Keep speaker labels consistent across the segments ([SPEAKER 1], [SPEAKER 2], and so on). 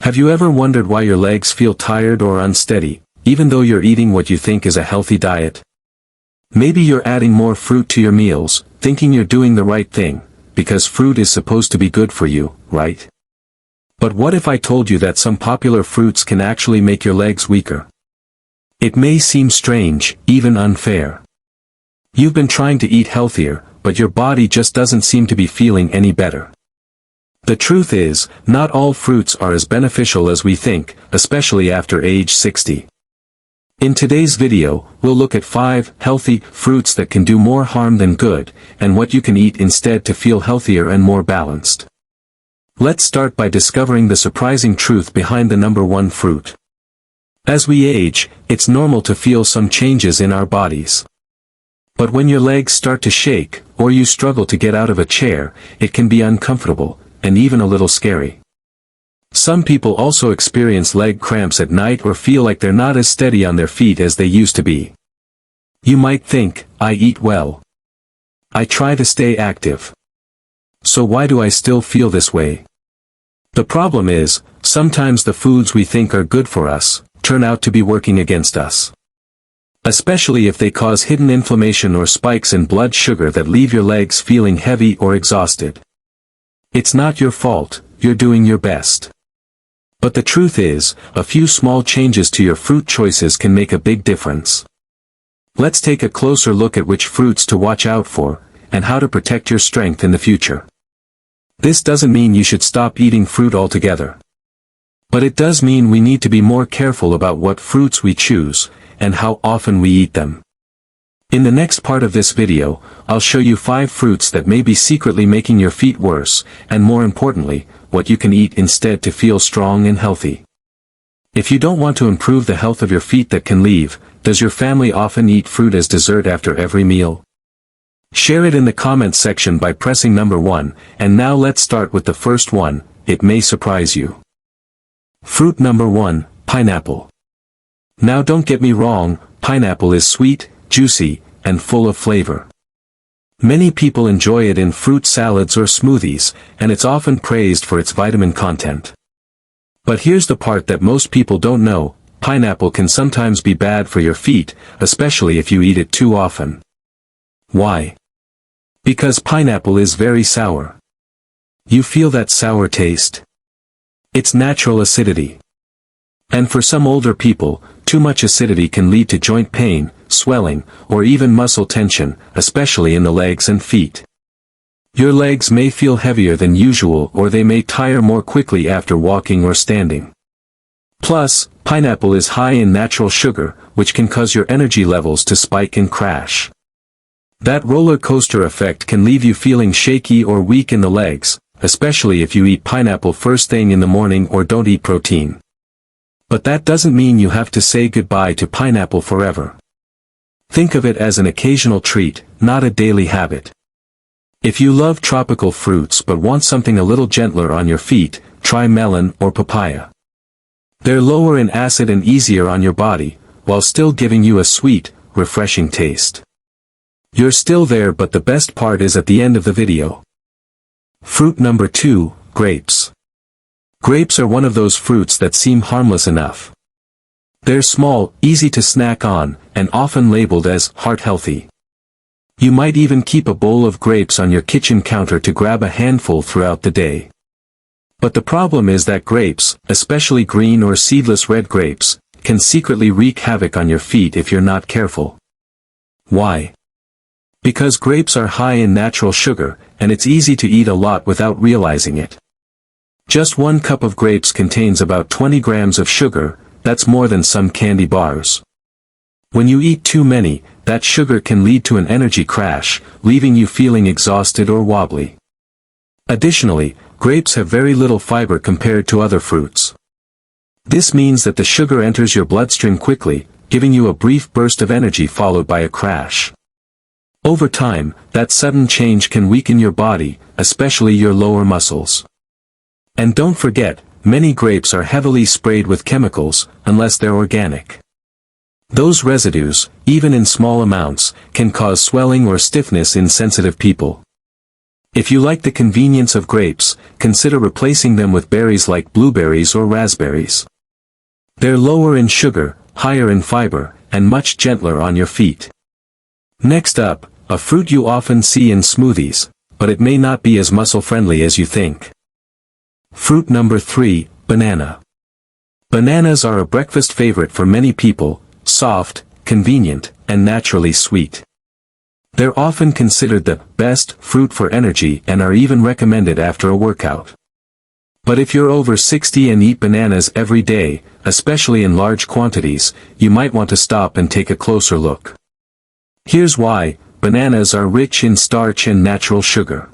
[SPEAKER 1] Have you ever wondered why your legs feel tired or unsteady, even though you're eating what you think is a healthy diet? Maybe you're adding more fruit to your meals, thinking you're doing the right thing, because fruit is supposed to be good for you, right? But what if I told you that some popular fruits can actually make your legs weaker? It may seem strange, even unfair. You've been trying to eat healthier, but your body just doesn't seem to be feeling any better. The truth is, not all fruits are as beneficial as we think, especially after age 60. In today's video, we'll look at 5 healthy fruits that can do more harm than good, and what you can eat instead to feel healthier and more balanced. Let's start by discovering the surprising truth behind the number 1 fruit. As we age, it's normal to feel some changes in our bodies. But when your legs start to shake, or you struggle to get out of a chair, it can be uncomfortable, and even a little scary. Some people also experience leg cramps at night or feel like they're not as steady on their feet as they used to be. You might think, I eat well. I try to stay active. So why do I still feel this way? The problem is, sometimes the foods we think are good for us, turn out to be working against us. Especially if they cause hidden inflammation or spikes in blood sugar that leave your legs feeling heavy or exhausted. It's not your fault, you're doing your best. But the truth is, a few small changes to your fruit choices can make a big difference. Let's take a closer look at which fruits to watch out for, and how to protect your strength in the future. This doesn't mean you should stop eating fruit altogether. But it does mean we need to be more careful about what fruits we choose, and how often we eat them. In the next part of this video, I'll show you 5 fruits that may be secretly making your feet worse, and more importantly, what you can eat instead to feel strong and healthy. If you don't want to improve the health of your feet that can leave, does your family often eat fruit as dessert after every meal? Share it in the comments section by pressing number 1, and now let's start with the first one. It may surprise you. Fruit number 1, pineapple. Now don't get me wrong, pineapple is sweet, juicy, and full of flavor. Many people enjoy it in fruit salads or smoothies, and it's often praised for its vitamin content. But here's the part that most people don't know, pineapple can sometimes be bad for your feet, especially if you eat it too often. Why? Because pineapple is very sour. You feel that sour taste? It's natural acidity. And for some older people, too much acidity can lead to joint pain, swelling, or even muscle tension, especially in the legs and feet. Your legs may feel heavier than usual or they may tire more quickly after walking or standing. Plus, pineapple is high in natural sugar, which can cause your energy levels to spike and crash. That roller coaster effect can leave you feeling shaky or weak in the legs, especially if you eat pineapple first thing in the morning or don't eat protein. But that doesn't mean you have to say goodbye to pineapple forever. Think of it as an occasional treat, not a daily habit. If you love tropical fruits but want something a little gentler on your feet, try melon or papaya. They're lower in acid and easier on your body, while still giving you a sweet, refreshing taste. You're still there, but the best part is at the end of the video. Fruit number 2, grapes. Grapes are one of those fruits that seem harmless enough. They're small, easy to snack on, and often labeled as heart-healthy. You might even keep a bowl of grapes on your kitchen counter to grab a handful throughout the day. But the problem is that grapes, especially green or seedless red grapes, can secretly wreak havoc on your feet if you're not careful. Why? Because grapes are high in natural sugar, and it's easy to eat a lot without realizing it. Just 1 cup of grapes contains about 20 grams of sugar, that's more than some candy bars. When you eat too many, that sugar can lead to an energy crash, leaving you feeling exhausted or wobbly. Additionally, grapes have very little fiber compared to other fruits. This means that the sugar enters your bloodstream quickly, giving you a brief burst of energy followed by a crash. Over time, that sudden change can weaken your body, especially your lower muscles. And don't forget, many grapes are heavily sprayed with chemicals, unless they're organic. Those residues, even in small amounts, can cause swelling or stiffness in sensitive people. If you like the convenience of grapes, consider replacing them with berries like blueberries or raspberries. They're lower in sugar, higher in fiber, and much gentler on your feet. Next up, a fruit you often see in smoothies, but it may not be as muscle-friendly as you think. Fruit number 3, banana. Bananas are a breakfast favorite for many people, soft, convenient, and naturally sweet. They're often considered the best fruit for energy and are even recommended after a workout. But if you're over 60 and eat bananas every day, especially in large quantities, you might want to stop and take a closer look. Here's why: bananas are rich in starch and natural sugar.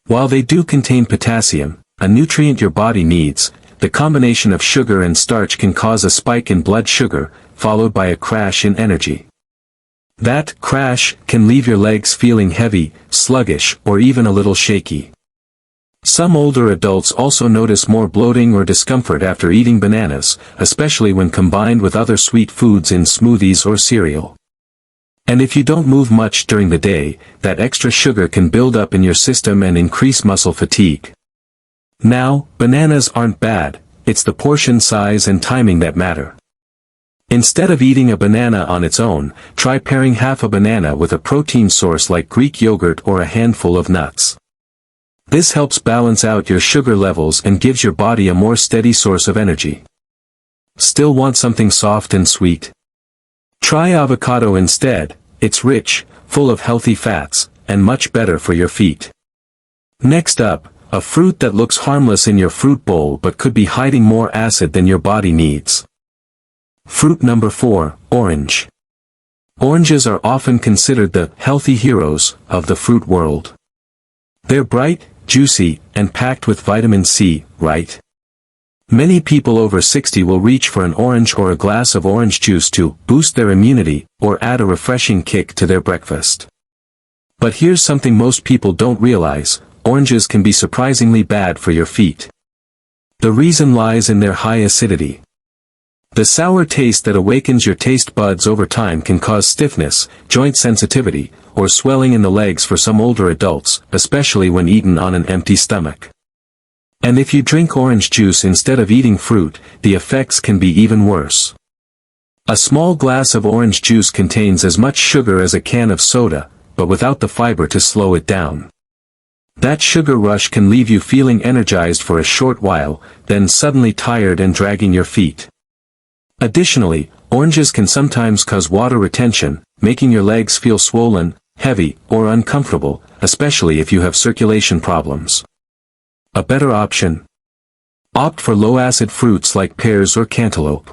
[SPEAKER 1] While they do contain potassium, a nutrient your body needs, the combination of sugar and starch can cause a spike in blood sugar, followed by a crash in energy. That crash can leave your legs feeling heavy, sluggish, or even a little shaky. Some older adults also notice more bloating or discomfort after eating bananas, especially when combined with other sweet foods in smoothies or cereal. And if you don't move much during the day, that extra sugar can build up in your system and increase muscle fatigue. Now, bananas aren't bad, it's the portion size and timing that matter. Instead of eating a banana on its own, try pairing half a banana with a protein source like Greek yogurt or a handful of nuts. This helps balance out your sugar levels and gives your body a more steady source of energy. Still want something soft and sweet? Try avocado instead. It's rich, full of healthy fats, and much better for your feet. Next up, a fruit that looks harmless in your fruit bowl but could be hiding more acid than your body needs. Fruit number 4, orange. Oranges are often considered the healthy heroes of the fruit world. They're bright, juicy, and packed with vitamin C, right? Many people over 60 will reach for an orange or a glass of orange juice to boost their immunity or add a refreshing kick to their breakfast. But here's something most people don't realize: oranges can be surprisingly bad for your feet. The reason lies in their high acidity. The sour taste that awakens your taste buds over time can cause stiffness, joint sensitivity, or swelling in the legs for some older adults, especially when eaten on an empty stomach. And if you drink orange juice instead of eating fruit, the effects can be even worse. A small glass of orange juice contains as much sugar as a can of soda, but without the fiber to slow it down. That sugar rush can leave you feeling energized for a short while, then suddenly tired and dragging your feet. Additionally, oranges can sometimes cause water retention, making your legs feel swollen, heavy, or uncomfortable, especially if you have circulation problems. A better option? Opt for low-acid fruits like pears or cantaloupe.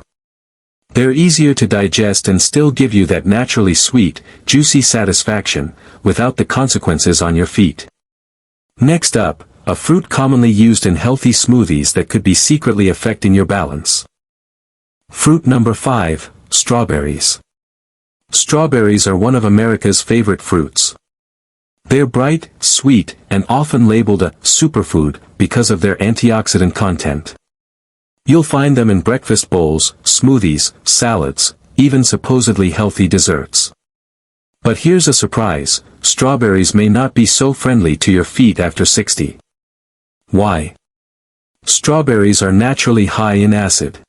[SPEAKER 1] They're easier to digest and still give you that naturally sweet, juicy satisfaction, without the consequences on your feet. Next up, a fruit commonly used in healthy smoothies that could be secretly affecting your balance. Fruit number 5, strawberries. Strawberries are one of America's favorite fruits. They're bright, sweet, and often labeled a superfood because of their antioxidant content. You'll find them in breakfast bowls, smoothies, salads, even supposedly healthy desserts. But here's a surprise: strawberries may not be so friendly to your feet after 60. Why? Strawberries are naturally high in acid.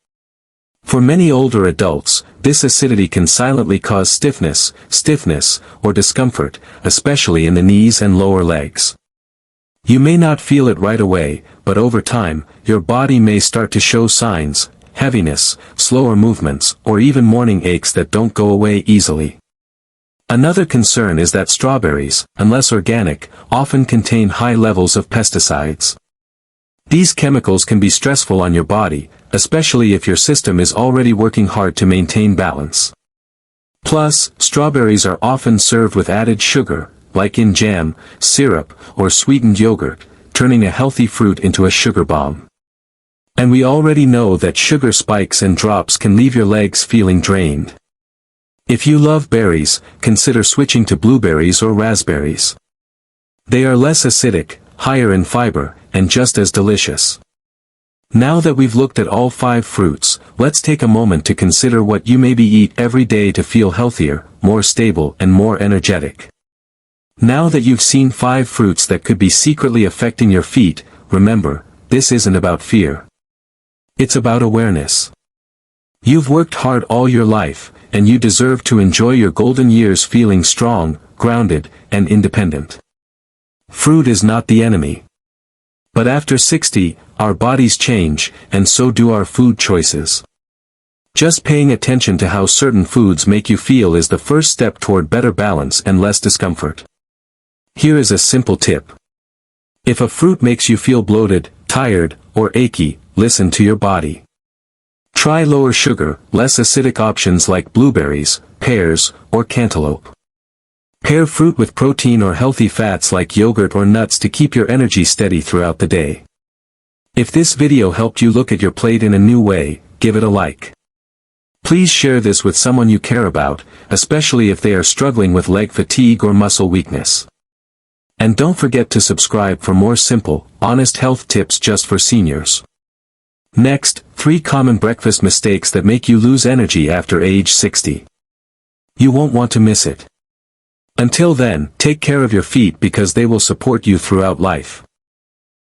[SPEAKER 1] For many older adults, this acidity can silently cause stiffness, or discomfort, especially in the knees and lower legs. You may not feel it right away, but over time, your body may start to show signs: heaviness, slower movements, or even morning aches that don't go away easily. Another concern is that strawberries, unless organic, often contain high levels of pesticides. These chemicals can be stressful on your body, especially if your system is already working hard to maintain balance. Plus, strawberries are often served with added sugar, like in jam, syrup, or sweetened yogurt, turning a healthy fruit into a sugar bomb. And we already know that sugar spikes and drops can leave your legs feeling drained. If you love berries, consider switching to blueberries or raspberries. They are less acidic, higher in fiber, and just as delicious. Now that we've looked at all 5 fruits, let's take a moment to consider what you maybe eat every day to feel healthier, more stable, and more energetic. Now that you've seen 5 fruits that could be secretly affecting your feet, remember, this isn't about fear. It's about awareness. You've worked hard all your life, and you deserve to enjoy your golden years feeling strong, grounded, and independent. Fruit is not the enemy. But after 60, our bodies change, and so do our food choices. Just paying attention to how certain foods make you feel is the first step toward better balance and less discomfort. Here is a simple tip. If a fruit makes you feel bloated, tired, or achy, listen to your body. Try lower sugar, less acidic options like blueberries, pears, or cantaloupe. Pair fruit with protein or healthy fats like yogurt or nuts to keep your energy steady throughout the day. If this video helped you look at your plate in a new way, give it a like. Please share this with someone you care about, especially if they are struggling with leg fatigue or muscle weakness. And don't forget to subscribe for more simple, honest health tips just for seniors. Next, 3 common breakfast mistakes that make you lose energy after age 60. You won't want to miss it. Until then, take care of your feet because they will support you throughout life.